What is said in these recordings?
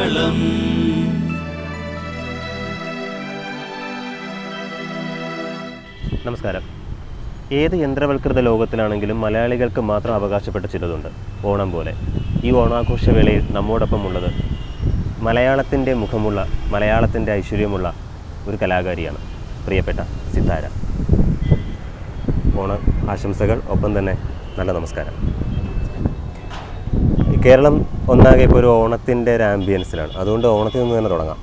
കേരളം. നമസ്കാരം. ഏത് യന്ത്രവൽകൃത ലോകത്തിലാണെങ്കിലും മലയാളികൾക്ക് മാത്രം അവകാശപ്പെട്ട ചിലതുണ്ട്. ഓണം പോലെ ഈ ഓണാഘോഷവേളയിൽ നമ്മോടൊപ്പമുള്ളത് മലയാളത്തിൻ്റെ മുഖമുള്ള, മലയാളത്തിൻ്റെ ഐശ്വര്യമുള്ള ഒരു കലാകാരിയാണ് പ്രിയപ്പെട്ട സിത്താര. ഓണ ആശംസകൾ. ഒപ്പം തന്നെ നല്ല നമസ്കാരം. കേരളം ഒന്നാകെ ഇപ്പോൾ ഒരു ഓണത്തിൻ്റെ ഒരു ആംബിയൻസിലാണ്. അതുകൊണ്ട് ഓണത്തിൽ നിന്ന് തന്നെ തുടങ്ങാം.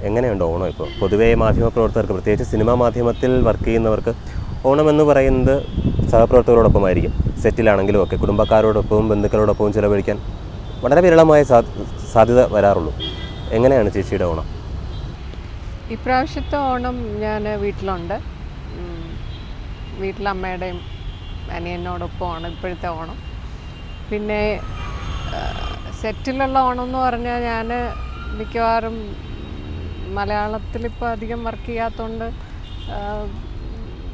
എങ്ങനെയുണ്ട് ഓണം ഇപ്പോൾ? പൊതുവേ മാധ്യമപ്രവർത്തകർക്ക്, പ്രത്യേകിച്ച് സിനിമാ മാധ്യമത്തിൽ വർക്ക് ചെയ്യുന്നവർക്ക് ഓണം എന്ന് പറയുന്നത് സഹപ്രവർത്തകരോടൊപ്പമായിരിക്കും. സെറ്റിലാണെങ്കിലും ഒക്കെ കുടുംബക്കാരോടൊപ്പവും ബന്ധുക്കളോടൊപ്പവും ചിലവഴിക്കാൻ വളരെ വിരളമായ സാധ്യത വരാറുള്ളൂ. എങ്ങനെയാണ് ചേച്ചിയുടെ ഓണം? ഇപ്രാവശ്യത്തെ ഓണം ഞാൻ വീട്ടിലുണ്ട്. വീട്ടിലമ്മയുടെയും അനിയനോടൊപ്പമാണ് ഇപ്പോഴത്തെ ഓണം. പിന്നെ സെറ്റിലുള്ള ഓണം എന്ന് പറഞ്ഞാൽ ഞാൻ മിക്കവാറും മലയാളത്തിലിപ്പോൾ അധികം വർക്ക് ചെയ്യാത്തതുകൊണ്ട്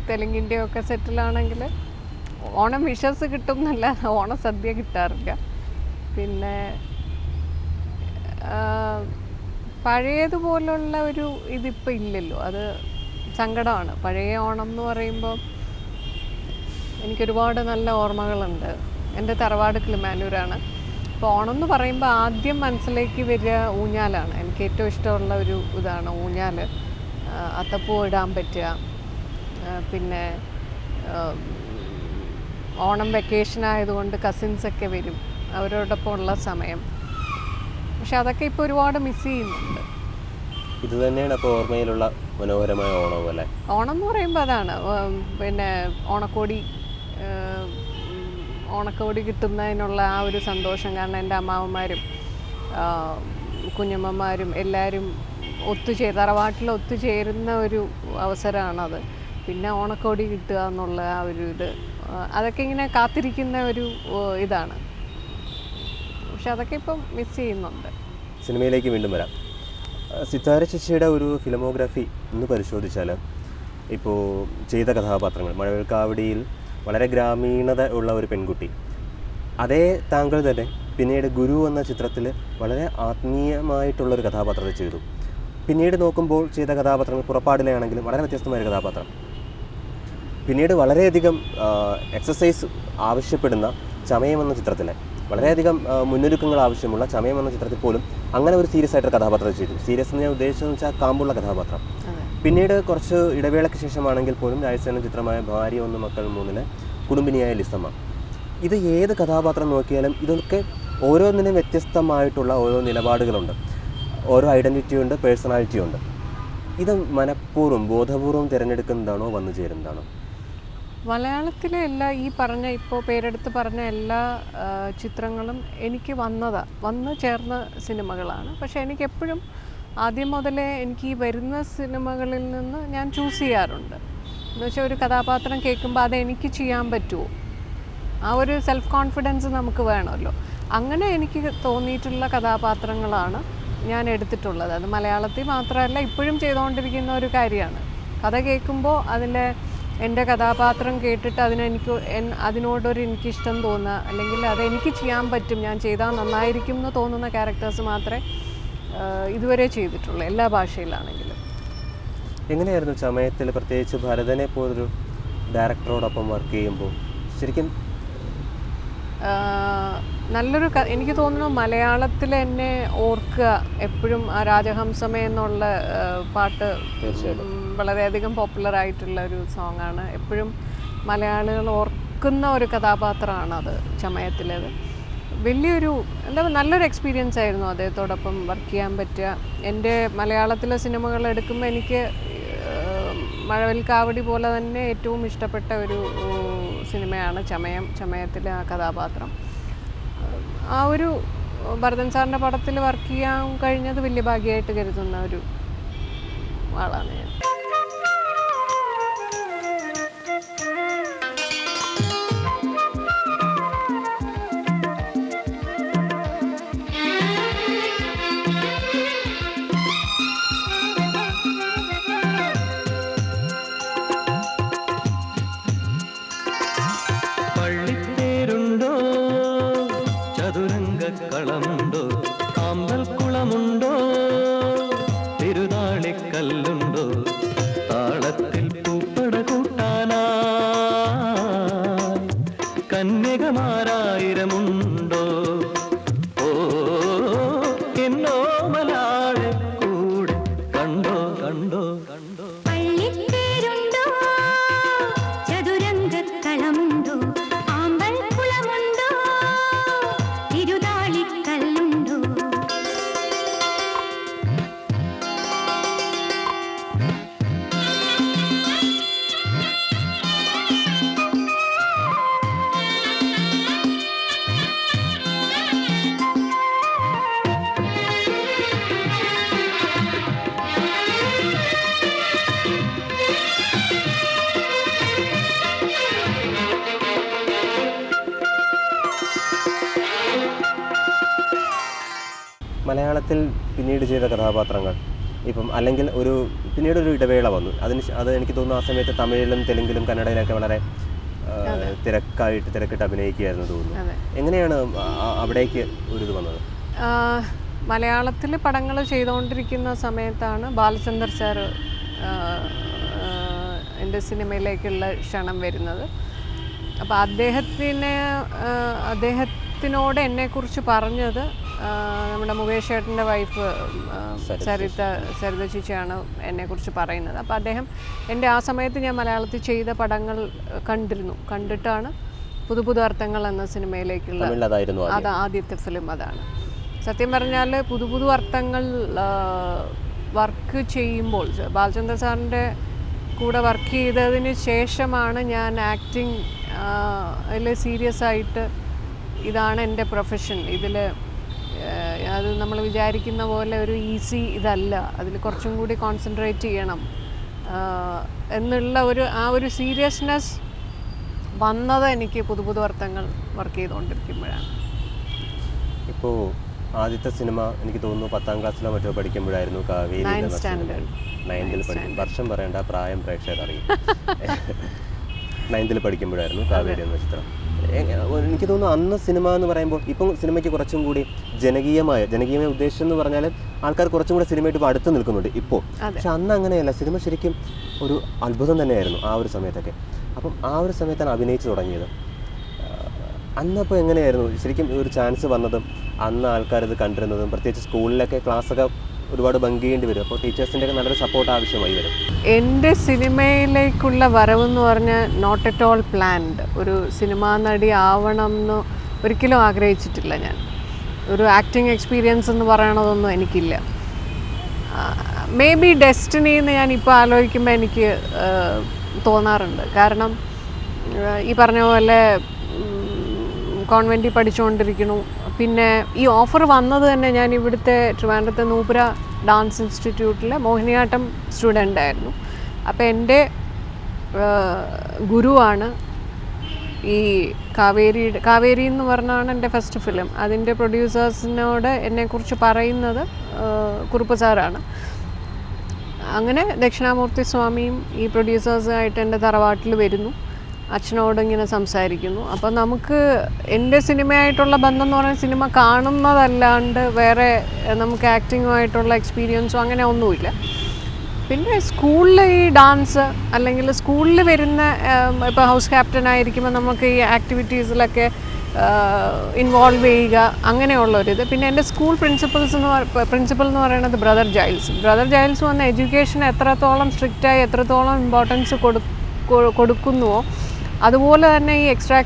തെലുങ്കിൻ്റെയൊക്കെ സെറ്റിലാണെങ്കിൽ ഓണം വിഷസ് കിട്ടും എന്നല്ല, ഓണം സദ്യ കിട്ടാറില്ല. പിന്നെ പഴയതുപോലുള്ള ഒരു ഇതിപ്പോൾ ഇല്ലല്ലോ, അത് സങ്കടമാണ്. പഴയ ഓണം എന്ന് പറയുമ്പോൾ എനിക്കൊരുപാട് നല്ല ഓർമ്മകളുണ്ട്. എൻ്റെ തറവാട് കിളിമാനൂരാണ്. അപ്പോൾ ഓണം എന്ന് പറയുമ്പോൾ ആദ്യം മനസ്സിലേക്ക് വരിക ഊഞ്ഞാലാണ്. എനിക്ക് ഏറ്റവും ഇഷ്ടമുള്ള ഒരു ഇതാണ് ഊഞ്ഞാൽ. അത്തപ്പൂ ഇടാൻ പറ്റുക, പിന്നെ ഓണം വെക്കേഷൻ ആയതുകൊണ്ട് കസിൻസൊക്കെ വരും, അവരോടൊപ്പം ഉള്ള സമയം. പക്ഷെ അതൊക്കെ ഇപ്പോൾ ഒരുപാട് മിസ് ചെയ്യുന്നുണ്ട്. ഇത് തന്നെയാണ് അപ്പോൾ ഓർമ്മയിലുള്ള മനോഹരമായ ഓണം അല്ലേ? ഓണം എന്ന് പറയുമ്പോൾ അതാണ്. പിന്നെ ഓണക്കോടി കിട്ടുന്നതിനുള്ള ആ ഒരു സന്തോഷം. കാരണം എൻ്റെ അമ്മാവന്മാരും കുഞ്ഞമ്മമാരും എല്ലാവരും തറവാട്ടിൽ ഒത്തുചേരുന്ന ഒരു അവസരമാണത്. പിന്നെ ഓണക്കോടി കിട്ടുക എന്നുള്ള ആ ഒരു ഇത്, അതൊക്കെ ഇങ്ങനെ കാത്തിരിക്കുന്ന ഒരു ഇതാണ്. പക്ഷെ അതൊക്കെ ഇപ്പം മിസ് ചെയ്യുന്നുണ്ട്. സിനിമയിലേക്ക് വീണ്ടും വരാം. സിത്താര ചേച്ചിയുടെ ഒരു ഫിലിമോഗ്രാഫി ഒന്ന് പരിശോധിച്ചാൽ ഇപ്പോൾ ചെയ്ത കഥാപാത്രങ്ങൾ, മഴവിൽക്കാവടിയിൽ വളരെ ഗ്രാമീണത ഉള്ള ഒരു പെൺകുട്ടി, അതേ താങ്കൾ തന്നെ പിന്നീട് ഗുരു എന്ന ചിത്രത്തിൽ വളരെ ആത്മീയമായിട്ടുള്ളൊരു കഥാപാത്രത്തെ ചെയ്തു. പിന്നീട് നോക്കുമ്പോൾ ചെയ്ത കഥാപാത്രങ്ങൾ പുറപ്പാടിലാണെങ്കിലും വളരെ വ്യത്യസ്തമായൊരു കഥാപാത്രം. പിന്നീട് വളരെയധികം എക്സസൈസ് ആവശ്യപ്പെടുന്ന ചമയം എന്ന ചിത്രത്തിലെ വളരെയധികം മുന്നൊരുക്കങ്ങൾ ആവശ്യമുള്ള ചമയം എന്ന ചിത്രത്തിൽ പോലും അങ്ങനെ ഒരു സീരിയസ് ആയിട്ടൊരു കഥാപാത്രം ചെയ്തു. സീരിയസ് എന്ന് ഞാൻ ഉദ്ദേശിച്ചതെന്ന് വെച്ചാൽ കാമ്പുള്ള കഥാപാത്രം. പിന്നീട് കുറച്ച് ഇടവേളയ്ക്ക് ശേഷമാണെങ്കിൽ പോലും രാജസേന ചിത്രമായ ഭാര്യ ഒന്ന് മക്കൾ മൂന്നിലെ കുടുംബിനിയായ ലിസമ്മ, ഇത് ഏത് കഥാപാത്രം നോക്കിയാലും ഇതൊക്കെ ഓരോന്നിനും വ്യത്യസ്തമായിട്ടുള്ള ഓരോ നിലപാടുകളുണ്ട്, ഓരോ ഐഡൻറ്റിറ്റി ഉണ്ട്, പേഴ്സണാലിറ്റി ഉണ്ട്. ഇത് മനഃപൂർവ്വം ബോധപൂർവം തിരഞ്ഞെടുക്കുന്നതാണോ വന്നു ചേരുന്നതാണോ? മലയാളത്തിലെ ഇപ്പോൾ പേരെടുത്ത് പറഞ്ഞ എല്ലാ ചിത്രങ്ങളും എനിക്ക് വന്നു ചേർന്ന സിനിമകളാണ്. പക്ഷേ എനിക്കെപ്പോഴും ആദ്യം മുതലേ എനിക്ക് ഈ വരുന്ന സിനിമകളിൽ നിന്ന് ഞാൻ ചൂസ് ചെയ്യാറുണ്ട്. എന്നുവെച്ചാൽ ഒരു കഥാപാത്രം കേൾക്കുമ്പോൾ അതെനിക്ക് ചെയ്യാൻ പറ്റുമോ, ആ ഒരു സെൽഫ് കോൺഫിഡൻസ് നമുക്ക് വേണമല്ലോ. അങ്ങനെ എനിക്ക് തോന്നിയിട്ടുള്ള കഥാപാത്രങ്ങളാണ് ഞാൻ എടുത്തിട്ടുള്ളത്. അത് മലയാളത്തിൽ മാത്രമല്ല, ഇപ്പോഴും ചെയ്തുകൊണ്ടിരിക്കുന്ന ഒരു കാര്യമാണ്. കഥ കേൾക്കുമ്പോൾ എൻ്റെ കഥാപാത്രം കേട്ടിട്ട് അതിനോടൊരു എനിക്കിഷ്ടം തോന്നുക, അല്ലെങ്കിൽ അതെനിക്ക് ചെയ്യാൻ പറ്റും, ഞാൻ ചെയ്താൽ നന്നായിരിക്കും എന്ന് തോന്നുന്ന ക്യാരക്ടേഴ്സ് മാത്രമേ ഇതുവരെ ചെയ്തിട്ടുള്ളൂ, എല്ലാ ഭാഷയിലാണെങ്കിലും. എങ്ങനെയായിരുന്നു ചമയത്തിൽ, പ്രത്യേകിച്ച് ഭരതനെ പോലൊരു ഡയറക്ടറോടൊപ്പം വർക്ക് ചെയ്യുമ്പോൾ? ശരിക്കും നല്ലൊരു എനിക്ക് തോന്നുന്നു മലയാളത്തിൽ എന്നെ ഓർക്കുക എപ്പോഴും ആ രാജഹംസമേ എന്നുള്ള പാട്ട് വളരെയധികം പോപ്പുലർ ആയിട്ടുള്ള ഒരു സോങ്ങാണ്. എപ്പോഴും മലയാളികൾ ഓർക്കുന്ന ഒരു കഥാപാത്രമാണത് ചമയത്തിലേത്. നല്ലൊരു എക്സ്പീരിയൻസ് ആയിരുന്നു അദ്ദേഹത്തോടൊപ്പം വർക്ക് ചെയ്യാൻ പറ്റുക. എൻ്റെ മലയാളത്തിലെ സിനിമകൾ എടുക്കുമ്പോൾ എനിക്ക് മഴവിൽക്കാവടി പോലെ തന്നെ ഏറ്റവും ഇഷ്ടപ്പെട്ട ഒരു സിനിമയാണ് ചമയത്തിലെ ആ കഥാപാത്രം. ആ ഒരു ഭരതൻ സാറിൻ്റെ പടത്തിൽ വർക്ക് ചെയ്യാൻ കഴിഞ്ഞത് വലിയ ഭാഗ്യമായിട്ട് കരുതുന്ന ഒരു ആളാണ് ഞാൻ. പള്ളിത്തേരുണ്ടോ, ചതുരംഗക്കളമുണ്ടോ, അമ്പൽക്കുളമുണ്ടോ, ആയിരമുണ്ടോ ഓ എന്നോ മലാളെ കൂടെ കണ്ടോ കണ്ടോ കണ്ടോ പള്ളിത്തേരുണ്ടോ ചതുരംഗക്കളമുണ്ടോ ആമ്പൽ കുളമുണ്ടോ തിരുതാളിക്കല്ലുണ്ടോ മലയാളത്തിൽ പിന്നീട് ചെയ്ത കഥാപാത്രങ്ങൾ ഇപ്പം അല്ലെങ്കിൽ പിന്നീടൊരു ഇടവേള വന്നു. അത് എനിക്ക് തോന്നുന്നു ആ സമയത്ത് തമിഴിലും തെലുങ്കിലും കന്നഡയിലൊക്കെ വളരെ തിരക്കിട്ട് അഭിനയിക്കുകയായിരുന്നു തോന്നുന്നു. എങ്ങനെയാണ് അവിടേക്ക് ഒരു ഇത് വന്നത്? മലയാളത്തിൽ പടങ്ങൾ ചെയ്തുകൊണ്ടിരിക്കുന്ന സമയത്താണ് ബാലചന്ദർ സാർ എൻ്റെ സിനിമയിലേക്കുള്ള ക്ഷണം വരുന്നത്. അപ്പോൾ അദ്ദേഹത്തിനോട് എന്നെക്കുറിച്ച് പറഞ്ഞത് നമ്മുടെ മുകേഷ് ചേട്ടൻ്റെ വൈഫ് സരിത ചേച്ചിയാണ് എന്നെക്കുറിച്ച് പറയുന്നത്. അപ്പോൾ അദ്ദേഹം എൻ്റെ ആ സമയത്ത് ഞാൻ മലയാളത്തിൽ ചെയ്ത പടങ്ങൾ കണ്ടിട്ടാണ് പുതു അർത്ഥങ്ങൾ എന്ന സിനിമയിലേക്കുള്ള അത് ആദ്യത്തെ ഫിലിം. അതാണ് സത്യം പറഞ്ഞാൽ പുതു അർത്ഥങ്ങൾ വർക്ക് ചെയ്യുമ്പോൾ ബാലചന്ദ്ര സാറിൻ്റെ കൂടെ വർക്ക് ചെയ്തതിന് ശേഷമാണ് ഞാൻ ആക്ടിങ് അതിൽ സീരിയസ് ആയിട്ട് ഇതാണ് എൻ്റെ പ്രൊഫഷൻ, ഇതിൽ അത് നമ്മൾ വിചാരിക്കുന്ന പോലെ ഒരു ഈസി ഇതല്ല, അതിൽ കുറച്ചും കൂടി കോൺസെൻട്രേറ്റ് ചെയ്യണം എന്നുള്ള ഒരു സീരിയസ്നെസ് വന്നത് എനിക്ക് പുതു അർത്ഥങ്ങൾ വർക്ക് ചെയ്തുകൊണ്ടിരിക്കുമ്പോഴാണ്. ഇപ്പോൾ ആദ്യത്തെ സിനിമ എനിക്ക് തോന്നുന്നു 10ാം ക്ലാസ്സിലോ മറ്റോ പഠിക്കുമ്പോഴായിരുന്നു കാവേരി. 9th പഠിക്കും, വർഷം പറയേണ്ട, പ്രായം പ്രേക്ഷകർ അറിയും. 9th പഠിക്കുമ്പോഴായിരുന്നു കാവേരി എന്ന ചിത്രം. എനിക്ക് തോന്നുന്നു അന്ന് സിനിമ എന്ന് പറയുമ്പോൾ ഇപ്പം സിനിമയ്ക്ക് കുറച്ചും കൂടി ജനകീയമായ ഉദ്ദേശം എന്ന് പറഞ്ഞാൽ ആൾക്കാർ കുറച്ചും കൂടെ സിനിമയായിട്ട് ഇപ്പോൾ അടുത്ത് നിൽക്കുന്നുണ്ട് ഇപ്പോൾ. പക്ഷെ അന്ന് അങ്ങനെയല്ല, സിനിമ ശരിക്കും ഒരു അത്ഭുതം തന്നെയായിരുന്നു ആ ഒരു സമയത്തൊക്കെ. അപ്പം ആ ഒരു സമയത്താണ് അഭിനയിച്ച് തുടങ്ങിയത്. അന്നപ്പോൾ എങ്ങനെയായിരുന്നു ശരിക്കും ഒരു ചാൻസ് വന്നതും അന്ന് ആൾക്കാരത് കണ്ടിരുന്നതും? പ്രത്യേകിച്ച് സ്കൂളിലൊക്കെ ക്ലാസ്സൊക്കെ ഒരുപാട് ഭംഗി ചെയ്യേണ്ടി വരും, അപ്പോൾ ടീച്ചേഴ്സിൻ്റെ ഒക്കെ നല്ലൊരു സപ്പോർട്ട് ആവശ്യമായി വരും. എൻ്റെ സിനിമയിലേക്കുള്ള വരവെന്ന് പറഞ്ഞാൽ നോട്ട് അറ്റ് ഓൾ പ്ലാൻഡ്. ഒരു സിനിമാ നടി ആവണം എന്ന് ഒരിക്കലും ആഗ്രഹിച്ചിട്ടില്ല ഞാൻ. ഒരു ആക്ടിങ് എക്സ്പീരിയൻസ് എന്ന് പറയണതൊന്നും എനിക്കില്ല. മേ ബി ഡെസ്റ്റിനി എന്ന് ഞാൻ ഇപ്പോൾ ആലോചിക്കുമ്പോൾ എനിക്ക് തോന്നാറുണ്ട്. കാരണം ഈ പറഞ്ഞ പോലെ കോൺവെൻറ്റിൽ പഠിച്ചുകൊണ്ടിരിക്കുന്നു. പിന്നെ ഈ ഓഫർ വന്നത് തന്നെ ഞാൻ ഇവിടുത്തെ ട്രിവാൻഡ്രത്തെ നൂപുര ഡാൻസ് ഇൻസ്റ്റിറ്റ്യൂട്ടിലെ മോഹിനിയാട്ടം സ്റ്റുഡൻ്റ് ആയിരുന്നു. അപ്പോൾ എൻ്റെ ഗുരുവാണ് ഈ കാവേരി എന്ന് പറഞ്ഞാണ് എൻ്റെ ഫസ്റ്റ് ഫിലിം. അതിൻ്റെ പ്രൊഡ്യൂസേഴ്സിനോട് എന്നെക്കുറിച്ച് പറയുന്നത് കുറുപ്പ് സാറാണ്. അങ്ങനെ ദക്ഷിണാമൂർത്തി സ്വാമിയും ഈ പ്രൊഡ്യൂസേഴ്സായിട്ട് എൻ്റെ തറവാട്ടിൽ വരുന്നു, അച്ഛനോട് ഇങ്ങനെ സംസാരിക്കുന്നു. അപ്പോൾ നമുക്ക് എൻ്റെ സിനിമയായിട്ടുള്ള ബന്ധം എന്ന് പറയുന്നത് സിനിമ കാണുന്നതല്ലാണ്ട് വേറെ നമുക്ക് ആക്ടിങ്ങുമായിട്ടുള്ള എക്സ്പീരിയൻസോ അങ്ങനെ ഒന്നുമില്ല. പിന്നെ സ്കൂളിൽ ഈ ഡാൻസ് അല്ലെങ്കിൽ സ്കൂളിൽ വരുന്ന ഇപ്പോൾ ഹൗസ് ക്യാപ്റ്റൻ ആയിരിക്കുമ്പോൾ നമുക്ക് ഈ ആക്ടിവിറ്റീസിലൊക്കെ ഇൻവോൾവ് ചെയ്യുക അങ്ങനെയുള്ളൊരിത്. പിന്നെ എൻ്റെ സ്കൂൾ പ്രിൻസിപ്പൽ എന്ന് പറയുന്നത് ബ്രദർ ജൈൽസ് വന്ന എഡ്യൂക്കേഷൻ എത്രത്തോളം സ്ട്രിക്റ്റായി എത്രത്തോളം ഇമ്പോർട്ടൻസ് കൊടുക്കുന്നുവോ അതുപോലെ തന്നെ ഈ എക്സ്ട്രാ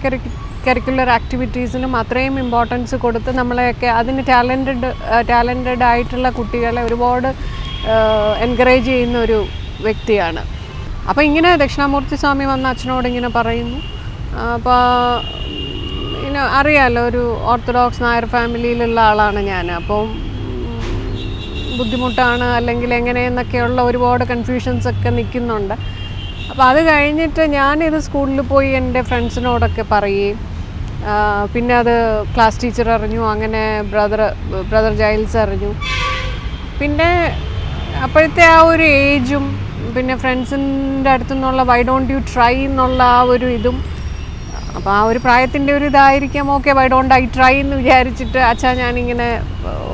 കരിക്കുലർ ആക്ടിവിറ്റീസിനും അത്രയും ഇമ്പോർട്ടൻസ് കൊടുത്ത് നമ്മളെയൊക്കെ അതിന് ടാലൻറ്റഡ് ആയിട്ടുള്ള കുട്ടികളെ ഒരുപാട് എൻകറേജ് ചെയ്യുന്ന ഒരു വ്യക്തിയാണ്. അപ്പോൾ ഇങ്ങനെ ദക്ഷിണാമൂർത്തി സ്വാമി വന്ന അച്ഛനോട് ഇങ്ങനെ പറയുന്നു. അപ്പോൾ ഇങ്ങനെ അറിയാമല്ലോ, ഒരു ഓർത്തഡോക്സ് നായർ ഫാമിലിയിലുള്ള ആളാണ് ഞാൻ. അപ്പം ബുദ്ധിമുട്ടാണ് അല്ലെങ്കിൽ എങ്ങനെയെന്നൊക്കെയുള്ള ഒരുപാട് കൺഫ്യൂഷൻസൊക്കെ നിൽക്കുന്നുണ്ട്. അപ്പോൾ അത് കഴിഞ്ഞിട്ട് ഞാനിത് സ്കൂളിൽ പോയി എൻ്റെ ഫ്രണ്ട്സിനോടൊക്കെ പറയുകയും പിന്നെ അത് ക്ലാസ് ടീച്ചർ അറിഞ്ഞു, അങ്ങനെ ബ്രദർ ജൈൽസ് അറിഞ്ഞു. പിന്നെ അപ്പോഴത്തെ ആ ഒരു ഏജും പിന്നെ ഫ്രണ്ട്സിൻ്റെ അടുത്തു നിന്നുള്ള വൈ ഡോണ്ട് യു ട്രൈ എന്നുള്ള ആ ഒരു ഇതും, അപ്പോൾ ആ ഒരു പ്രായത്തിൻ്റെ ഒരു ഇതായിരിക്കാം. Okay, why don't I try എന്ന് വിചാരിച്ചിട്ട് അച്ഛാ ഞാനിങ്ങനെ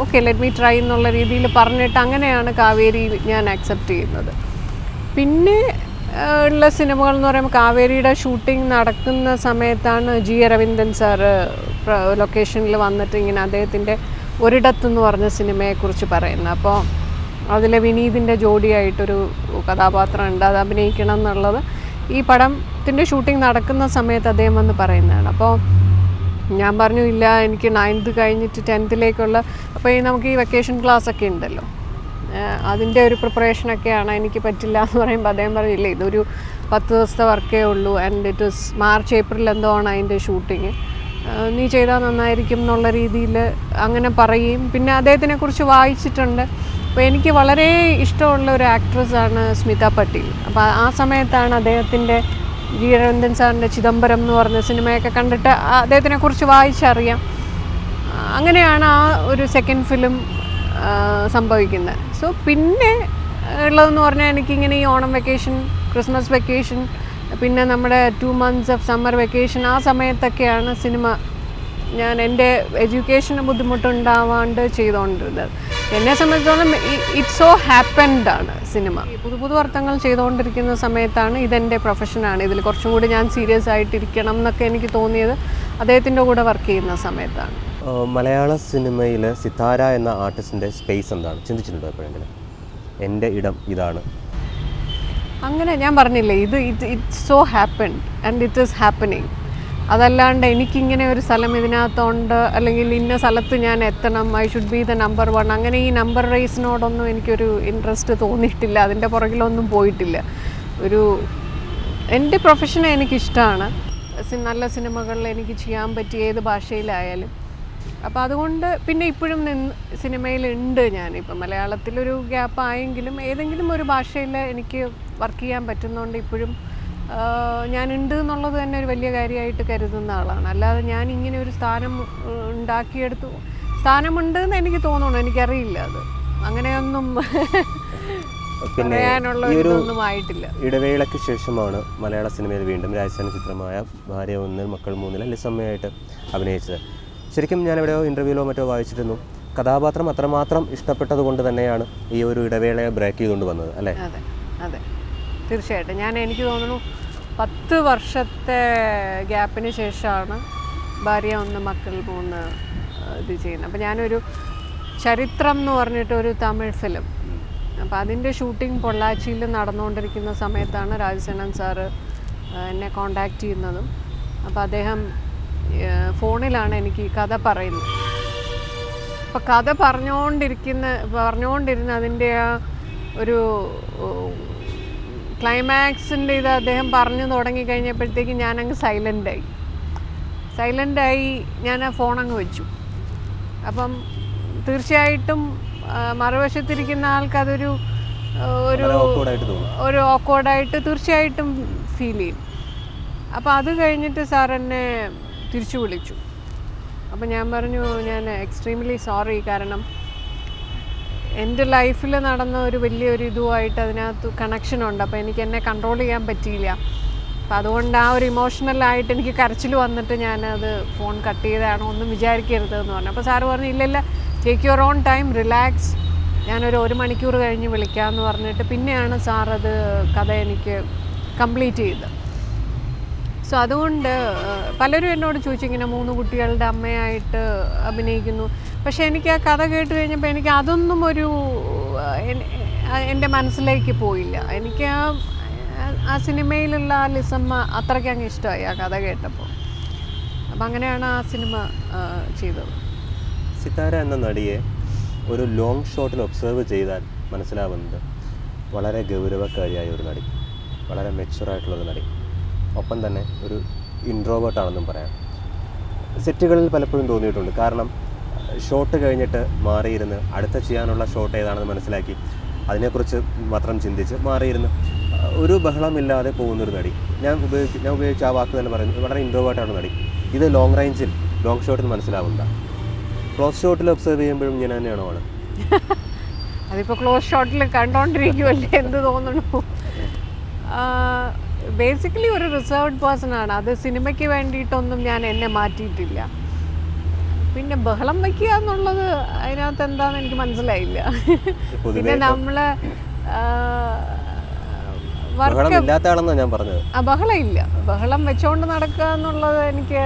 ഓക്കെ ലെറ്റ് മീ ട്രൈ എന്നുള്ള രീതിയിൽ പറഞ്ഞിട്ട് അങ്ങനെയാണ് കാവേരി ഞാൻ അക്സെപ്റ്റ് ചെയ്യുന്നത്. പിന്നെ ഉള്ള സിനിമകൾ എന്ന് പറയുമ്പോൾ കാവേരിയുടെ ഷൂട്ടിംഗ് നടക്കുന്ന സമയത്താണ് ജി അരവിന്ദൻ സാറ് ലൊക്കേഷനിൽ വന്നിട്ട് ഇങ്ങനെ അദ്ദേഹത്തിൻ്റെ ഒരിടത്തെന്ന് പറഞ്ഞ സിനിമയെക്കുറിച്ച് പറയുന്നത്. അപ്പോൾ അതിലെ വിനീതിൻ്റെ ജോഡിയായിട്ടൊരു കഥാപാത്രം ഉണ്ട്, അത് അഭിനയിക്കണം എന്നുള്ളത് ഈ പടത്തിൻ്റെ ഷൂട്ടിംഗ് നടക്കുന്ന സമയത്ത് അദ്ദേഹം വന്ന് പറയുന്നതാണ്. അപ്പോൾ ഞാൻ പറഞ്ഞു ഇല്ല, എനിക്ക് 9th കഴിഞ്ഞിട്ട് 10th അപ്പോൾ ഈ നമുക്ക് ഈ വെക്കേഷൻ ക്ലാസ്സൊക്കെ ഉണ്ടല്ലോ, അതിൻ്റെ ഒരു പ്രിപ്പറേഷനൊക്കെയാണ്, എനിക്ക് പറ്റില്ല എന്ന് പറയുമ്പോൾ അദ്ദേഹം പറഞ്ഞില്ലേ ഇതൊരു 10 ദിവസത്തെ വർക്കേ ഉള്ളൂ and it is March April എന്തോ ആണ് അതിൻ്റെ ഷൂട്ടിങ്, നീ ചെയ്താൽ നന്നായിരിക്കും എന്നുള്ള രീതിയിൽ അങ്ങനെ പറയും. പിന്നെ അദ്ദേഹത്തിനെക്കുറിച്ച് വായിച്ചിട്ടുണ്ട്. അപ്പോൾ എനിക്ക് വളരെ ഇഷ്ടമുള്ള ഒരു ആക്ട്രസ്സാണ് സ്മിത പട്ടേൽ. അപ്പോൾ ആ സമയത്താണ് അദ്ദേഹത്തിൻ്റെ ജി അരവിന്ദൻ സാറിൻ്റെ ചിദംബരം എന്ന് പറഞ്ഞ സിനിമയൊക്കെ കണ്ടിട്ട് അദ്ദേഹത്തിനെക്കുറിച്ച് വായിച്ചറിയാം. അങ്ങനെയാണ് ആ ഒരു സെക്കൻഡ് ഫിലിം സംഭവിക്കുന്നത്. സോ പിന്നെ ഉള്ളതെന്ന് പറഞ്ഞാൽ എനിക്കിങ്ങനെ ഈ ഓണം വെക്കേഷൻ, ക്രിസ്മസ് വെക്കേഷൻ, പിന്നെ നമ്മുടെ 2 months ഓഫ് സമ്മർ വെക്കേഷൻ, ആ സമയത്തൊക്കെയാണ് സിനിമ ഞാൻ എൻ്റെ എഡ്യൂക്കേഷന് ബുദ്ധിമുട്ടുണ്ടാവാണ്ട് ചെയ്തുകൊണ്ടിരുന്നത്. എന്നെ സംബന്ധിച്ചോളം ഇറ്റ് സോ ഹാപ്പൻഡ് ആണ് സിനിമ. പുതു അർത്ഥങ്ങൾ ചെയ്തുകൊണ്ടിരിക്കുന്ന സമയത്താണ് ഇതെൻ്റെ പ്രൊഫഷനാണ്, ഇതിൽ കുറച്ചും കൂടി ഞാൻ സീരിയസ് ആയിട്ടിരിക്കണം എന്നൊക്കെ എനിക്ക് തോന്നിയത് അദ്ദേഹത്തിൻ്റെ കൂടെ വർക്ക് ചെയ്യുന്ന സമയത്താണ്. മലയാള സിനിമയിൽ സിതാര എന്ന ആർട്ടിസ്റ്റിൻ്റെ സ്പേസ് എന്താണ് ചിന്തിച്ചിട്ടുണ്ടോ എപ്പോഴെങ്കിലും? എൻ്റെ ഇടം ഇതാണ്, അങ്ങനെ ഞാൻ പറഞ്ഞില്ലേ, it's so happened and it is happening. അതല്ലാണ്ട് എനിക്കിങ്ങനെ ഒരു സ്ഥലം ഇതിനകത്തുണ്ട്, അല്ലെങ്കിൽ ഇന്ന സ്ഥലത്ത് ഞാൻ എത്തണം, I should be the number 1, അങ്ങനെ ഈ നമ്പർ റേസിനോടൊന്നും എനിക്കൊരു ഇൻട്രസ്റ്റ് തോന്നിയിട്ടില്ല, അതിൻ്റെ പുറകിലൊന്നും പോയിട്ടില്ല. എൻ്റെ പ്രൊഫഷനെ എനിക്കിഷ്ടമാണ്, നല്ല സിനിമകളിൽ എനിക്ക് ചെയ്യാൻ പറ്റിയ ഏത് ഭാഷയിലായാലും. അപ്പോൾ അതുകൊണ്ട് പിന്നെ ഇപ്പോഴും സിനിമയിലുണ്ട്. ഞാനിപ്പോൾ മലയാളത്തിലൊരു ഗ്യാപ്പ് ആയെങ്കിലും ഏതെങ്കിലും ഒരു ഭാഷയിൽ എനിക്ക് വർക്ക് ചെയ്യാൻ പറ്റുന്നതുകൊണ്ട് ഇപ്പോഴും ഞാനുണ്ട് എന്നുള്ളത് തന്നെ ഒരു വലിയ കാര്യമായിട്ട് കരുതുന്ന ആളാണ്. അല്ലാതെ ഞാൻ ഇങ്ങനെ ഒരു സ്ഥാനം ഉണ്ടാക്കിയെടുത്തു, സ്ഥാനമുണ്ടെന്ന് എനിക്ക് തോന്നുന്നു, എനിക്കറിയില്ല, അത് അങ്ങനെയൊന്നും പറയാനുള്ള ഇതൊന്നും ആയിട്ടില്ല. ഇടവേളയ്ക്ക് ശേഷമാണ് മലയാള സിനിമയിൽ വീണ്ടും രാജസ്ഥാനി ചിത്രമായ ഭാര്യ 1 മക്കൾ 3 ലിസമ്മയായിട്ട് അഭിനയിച്ചത്. ശരിക്കും ഞാൻ എവിടെയോ ഇൻ്റർവ്യൂവിലോ മറ്റോ വായിച്ചിരുന്നു, കഥാപാത്രം അത്രമാത്രം ഇഷ്ടപ്പെട്ടത് കൊണ്ട് തന്നെയാണ് ഈ ഒരു ഇടവേളയെ ബ്രേക്ക് ചെയ്തുകൊണ്ട് വന്നത്, അല്ലേ? അതെ അതെ, തീർച്ചയായിട്ടും. എനിക്ക് തോന്നുന്നു 10 വർഷത്തെ ഗ്യാപ്പിന് ശേഷമാണ് ഭാര്യ 1 മക്കൾ 3 ഇത് ചെയ്യുന്നത്. അപ്പോൾ ഞാനൊരു ചരിത്രം എന്ന് പറഞ്ഞിട്ടൊരു തമിഴ് ഫിലിം, അപ്പോൾ അതിൻ്റെ ഷൂട്ടിംഗ് പൊള്ളാച്ചിയിൽ നടന്നുകൊണ്ടിരിക്കുന്ന സമയത്താണ് രാജസേനൻ സാറ് എന്നെ കോണ്ടാക്ട് ചെയ്യുന്നതും. അപ്പോൾ അദ്ദേഹം ഫോണിലാണ് എനിക്ക് കഥ പറയുന്നത്. അപ്പോൾ കഥ പറഞ്ഞുകൊണ്ടിരുന്ന അതിൻ്റെ ആ ഒരു ക്ലൈമാക്സിൻ്റെ ഇത് അദ്ദേഹം പറഞ്ഞു തുടങ്ങി കഴിഞ്ഞപ്പോഴത്തേക്ക് ഞാനങ്ങ് സൈലൻ്റായി ഞാൻ ആ ഫോണങ്ങ് വെച്ചു. അപ്പം തീർച്ചയായിട്ടും മറുവശത്തിരിക്കുന്ന ആൾക്ക് അതൊരു ഓക്വേർഡായിട്ട് തീർച്ചയായിട്ടും ഫീൽ ചെയ്യും. അപ്പോൾ അത് കഴിഞ്ഞിട്ട് സാർ എന്നെ തിരിച്ചു വിളിച്ചു. അപ്പോൾ ഞാൻ പറഞ്ഞു, ഞാൻ എക്സ്ട്രീംലി സോറി, കാരണം എൻ്റെ ലൈഫിൽ നടന്ന ഒരു വലിയൊരു ഇതുമായിട്ട് അതിനകത്ത് കണക്ഷനുണ്ട്, അപ്പോൾ എനിക്ക് എന്നെ കൺട്രോൾ ചെയ്യാൻ പറ്റിയില്ല. അപ്പോൾ അതുകൊണ്ട് ആ ഒരു ഇമോഷണലായിട്ട് എനിക്ക് കരച്ചിൽ വന്നിട്ട് ഞാനത് ഫോൺ കട്ട് ചെയ്തതാണോ, ഒന്നും വിചാരിക്കരുത് എന്ന് പറഞ്ഞു. അപ്പോൾ സാറ് പറഞ്ഞു ഇല്ല, take your own time, relax, ഞാനൊരു 1 മണിക്കൂർ കഴിഞ്ഞ് വിളിക്കാമെന്ന് പറഞ്ഞിട്ട് പിന്നെയാണ് സാറത് കഥ എനിക്ക് കംപ്ലീറ്റ് ചെയ്തത്. സോ അതുകൊണ്ട് പലരും എന്നോട് ചോദിച്ചു, ഇങ്ങനെ 3 കുട്ടികളുടെ അമ്മയായിട്ട് അഭിനയിക്കുന്നു. പക്ഷേ എനിക്ക് ആ കഥ കേട്ട് കഴിഞ്ഞപ്പോൾ എനിക്ക് അതൊന്നും എൻ്റെ മനസ്സിലേക്ക് പോയില്ല. എനിക്ക് ആ സിനിമയിലുള്ള ആ ലിസമ്മ അത്രയ്ക്ക് അങ്ങ് ഇഷ്ടമായി ആ കഥ കേട്ടപ്പോൾ. അപ്പം അങ്ങനെയാണ് ആ സിനിമ ചെയ്തത്. സിതാര എന്ന നടിയെ ഒരു ലോങ് ഷോട്ടിൽ ഒബ്സർവ് ചെയ്താൽ മനസ്സിലാവുന്നത് വളരെ ഗൗരവക്കാരിയായ ഒരു നടി, വളരെ മെച്ചുറായിട്ടുള്ളൊരു നടി, ഒപ്പം തന്നെ ഒരു ഇൻട്രോവേർട്ടാണെന്നും പറയാം. സെറ്റുകളിൽ പലപ്പോഴും തോന്നിയിട്ടുണ്ട്. കാരണം ഷോട്ട് കഴിഞ്ഞിട്ട് മാറിയിരുന്ന് അടുത്ത ചെയ്യാനുള്ള ഷോട്ട് ഏതാണെന്ന് മനസ്സിലാക്കി അതിനെക്കുറിച്ച് മാത്രം ചിന്തിച്ച് മാറിയിരുന്ന് ഒരു ബഹളമില്ലാതെ പോകുന്നൊരു നടി. ഞാൻ ഉപയോഗിച്ച ആ വാക്ക് തന്നെ പറയുന്നത് വളരെ ഇൻട്രോവേർട്ടാണ് നടി. ഇത് ലോങ് റേഞ്ചിൽ ലോങ് ഷോട്ടിൽ മനസ്സിലാവുന്നില്ല. ക്ലോസ് ഷോട്ടിൽ ഒബ്സർവ് ചെയ്യുമ്പോഴും ഞാൻ തന്നെയാണോ ആണ്? അതിപ്പോൾ ക്ലോസ് ഷോട്ടിൽ കണ്ടോണ്ടിരിക്കുമല്ലേ, എന്ത് തോന്നുന്നു. ബേസിക്കലി ഒരു റിസർവ്ഡ് പേഴ്സൺ ആണ്. അത് സിനിമയ്ക്ക് വേണ്ടിയിട്ടൊന്നും ഞാൻ എന്നെ മാറ്റിയിട്ടില്ല. പിന്നെ ബഹളം വയ്ക്കുക എന്നുള്ളത് അതിനകത്ത് എന്താണെന്ന് എനിക്ക് മനസ്സിലായില്ല. പിന്നെ നമ്മൾ ബഹളം ഇല്ലാത്ത ആളെന്നാണ് ഞാൻ പറഞ്ഞത്. ബഹളം ഇല്ല, ബഹളം വെച്ചോണ്ട് നടക്കുക എന്നുള്ളത് എനിക്ക്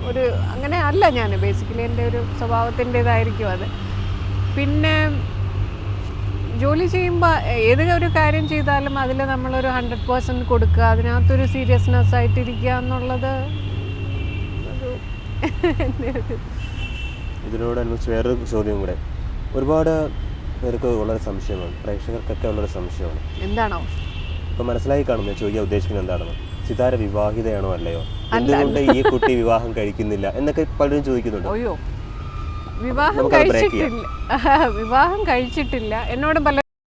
ഒരു അങ്ങനെ അല്ല. ഞാൻ ബേസിക്കലി എൻ്റെ ഒരു സ്വഭാവത്തിൻ്റെതായിരിക്കും അത്. പിന്നെ ജോലി ചെയ്യുമ്പോൾ ഏത് ഒരു കാര്യം ചെയ്താലും അതിൽ നമ്മളൊരു 100% കൊടുക്കുക, അതിനകത്തൊരു സീരിയസ്നെസ് ആയിട്ടിരിക്കുക എന്നുള്ളത് ഇതിനോടനുബന്ധിച്ച് വേറൊരു ചോദ്യം കൂടെ ഒരുപാട് പേർക്ക് വളരെ സംശയമാണ്, പ്രേക്ഷകർക്കൊക്കെ ഉള്ളൊരു സംശയമാണ്. എന്താണോ ഇപ്പം മനസ്സിലായി കാണും ഞാൻ ചോദിക്കാൻ ഉദ്ദേശിക്കുന്നത് എന്താണെന്ന്. സിതാര വിവാഹിതയാണോ അല്ലയോ, എന്തുകൊണ്ട് ഈ കുട്ടി വിവാഹം കഴിക്കുന്നില്ല എന്നൊക്കെ പലരും ചോദിക്കുന്നുണ്ട്. അയ്യോ, വിവാഹം കഴിച്ചിട്ടില്ല, വിവാഹം കഴിച്ചിട്ടില്ല. എന്നോട് പല